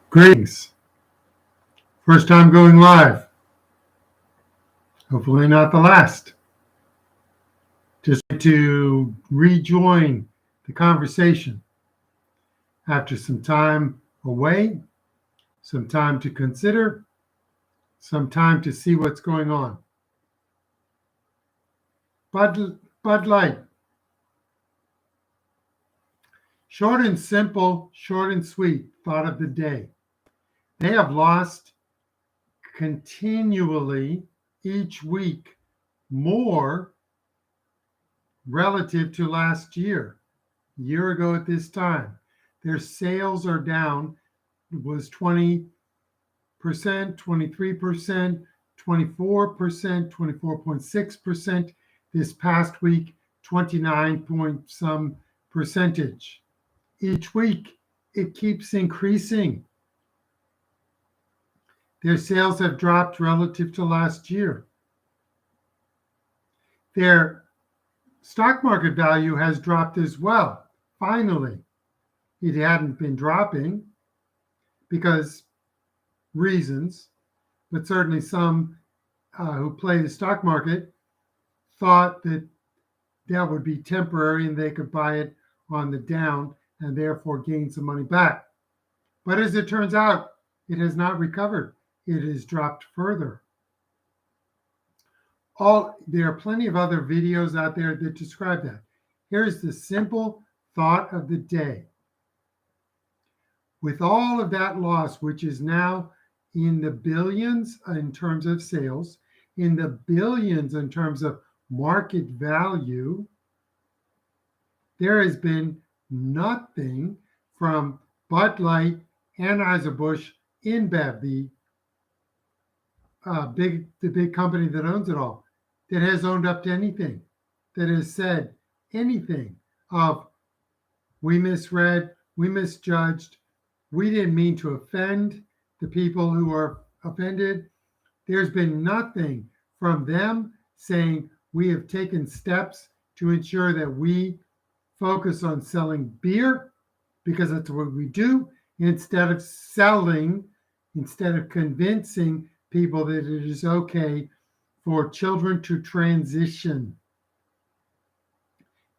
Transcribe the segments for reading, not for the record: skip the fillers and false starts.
Greetings. First time going live. Hopefully not the last. Just to rejoin the conversation after some time away, some time to consider, some time to see what's going on. ButtLight. Short and simple, short and sweet thought of the day. They have lost continually each week more relative to last year. A year ago at this time, their sales are down. It was 20%, 23%, 24%, 24.6%. This past week, 29 point some percentage. Each week, it keeps increasing. Their sales have dropped relative to last year. Their stock market value has dropped as well. Finally, it hadn't been dropping because reasons, but certainly some who play the stock market thought that that would be temporary and they could buy it on the down and therefore gain some money back. But as it turns out, it has not recovered. It has dropped further. There are plenty of other videos out there that describe that. Here's the simple thought of the day. With all of that loss, which is now in the billions in terms of sales, in the billions in terms of market value, there has been nothing from ButtLight, Anheuser-Busch, InBev, the big company that owns it all, that has owned up to anything, that has said anything of we misread, we misjudged, we didn't mean to offend the people who are offended. There's been nothing from them saying we have taken steps to ensure that we focus on selling beer because that's what we do, instead of convincing people that it is okay for children to transition,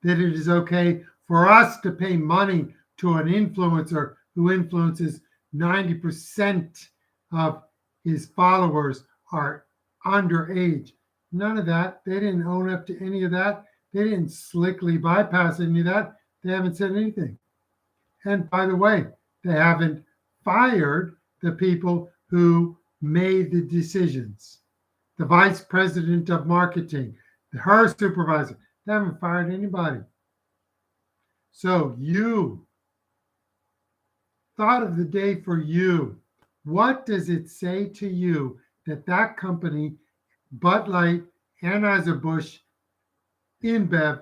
that it is okay for us to pay money to an influencer who influences 90% of his followers are underage. None of that. They didn't own up to any of that. They didn't slickly bypass any of that. They haven't said anything. And by the way, they haven't fired the people who made the decisions. The vice president of marketing, her supervisor, they haven't fired anybody. So thought of the day for you. What does it say to you that company, ButtLight, Anheuser-Busch, InBev,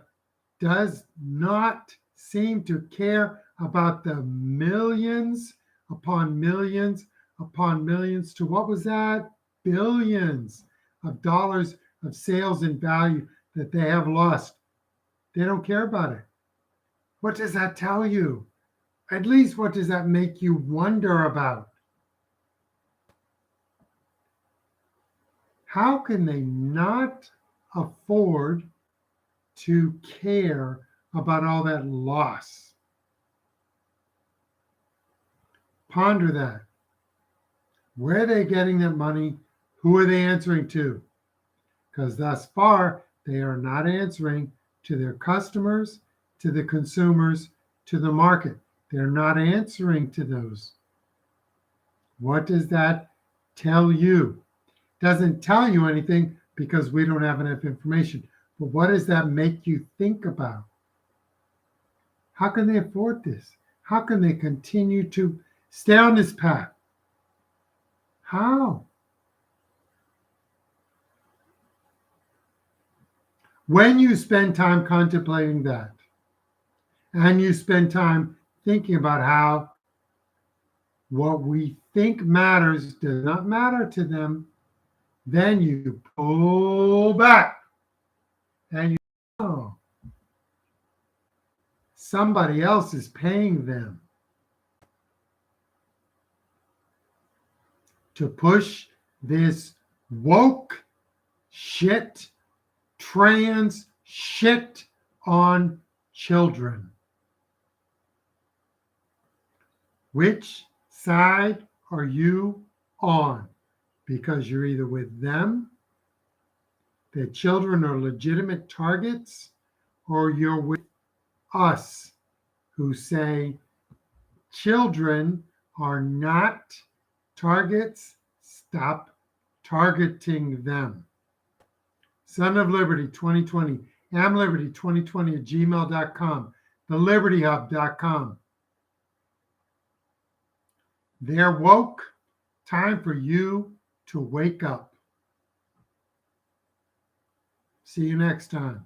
does not seem to care about the millions upon millions upon millions to what was that? Billions of dollars of sales and value that they have lost. They don't care about it. What does that tell you? At least what does that make you wonder about? How can they not afford to care about all that loss? Ponder that. Where are they getting that money? Who are they answering to? Because thus far, they are not answering to their customers, to the consumers, to the market. They're not answering to those. What does that tell you? Doesn't tell you anything because we don't have enough information. But what does that make you think about? How can they afford this? How can they continue to stay on this path? How? When you spend time contemplating that, and you spend time thinking about how what we think matters does not matter to them, then you pull back and you know somebody else is paying them. to push this woke shit, trans shit on children? Which side are you on? Because you're either with them, that children are legitimate targets, or you're with us who say children are not targets. Stop targeting them. Son of Liberty 2020, amliberty2020 at gmail.com, thelibertyhub.com. They're woke. Time for you to wake up. See you next time.